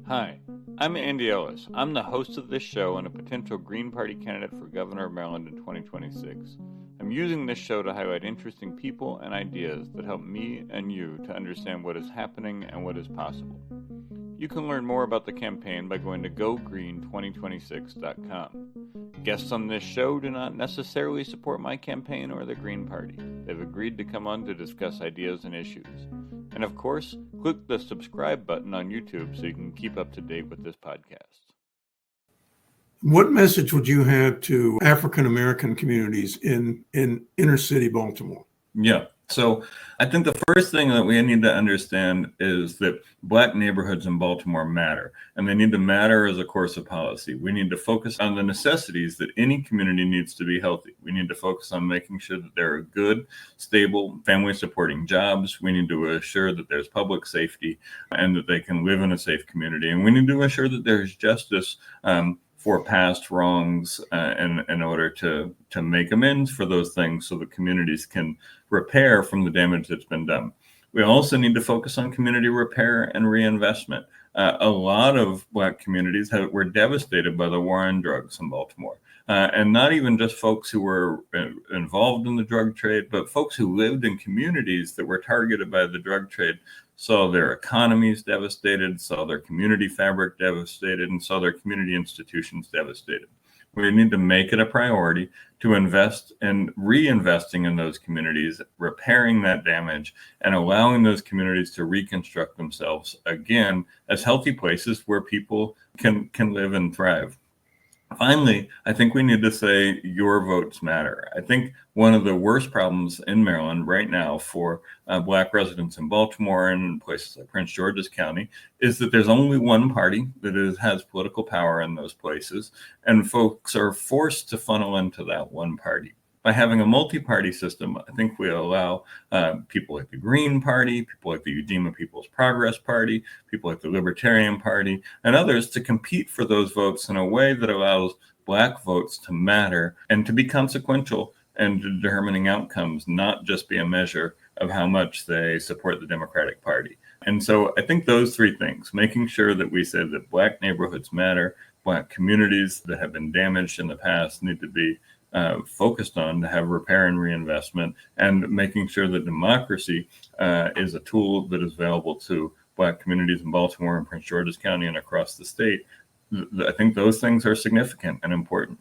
Hi, I'm Andy Ellis. I'm the host of this show and a potential Green Party candidate for governor of Maryland in 2026. I'm using this show to highlight interesting people and ideas that help me and you to understand what is happening and what is possible. You can learn more about the campaign by going to gogreen2026.com. Guests on this show do not necessarily support my campaign or the Green Party. They've agreed to come on to discuss ideas and issues. And of course, click the subscribe button on YouTube so you can keep up to date with this podcast. What message would you have to African American communities in inner city Baltimore? Yeah. So I think the first thing that we need to understand is that Black neighborhoods in Baltimore matter, and they need to matter as a course of policy. We need to focus on the necessities that any community needs to be healthy. We need to focus on making sure that there are good, stable, family-supporting jobs. We need to assure that there's public safety and that they can live in a safe community. And we need to assure that there's justice for past wrongs in order to make amends for those things so that communities can repair from the damage that's been done. We also need to focus on community repair and reinvestment. A lot of Black communities were devastated by the war on drugs in Baltimore. And not even just folks who were involved in the drug trade, but folks who lived in communities that were targeted by the drug trade saw their economies devastated, saw their community fabric devastated, and saw their community institutions devastated. We need to make it a priority to invest in reinvesting in those communities, repairing that damage, and allowing those communities to reconstruct themselves again as healthy places where people can live and thrive. Finally, I think we need to say your votes matter. I think one of the worst problems in Maryland right now for Black residents in Baltimore and places like Prince George's County is that there's only one party that has political power in those places, and folks are forced to funnel into that one party. By having a multi-party system, I think we allow people like the Green Party, people like the Udema People's Progress Party, people like the Libertarian Party, and others to compete for those votes in a way that allows Black votes to matter and to be consequential in determining outcomes, not just be a measure of how much they support the Democratic Party. And so I think those three things, making sure that we say that Black neighborhoods matter, Black communities that have been damaged in the past need to be focused on to have repair and reinvestment, and making sure that democracy is a tool that is available to Black communities in Baltimore and Prince George's County and across the state. I think those things are significant and important.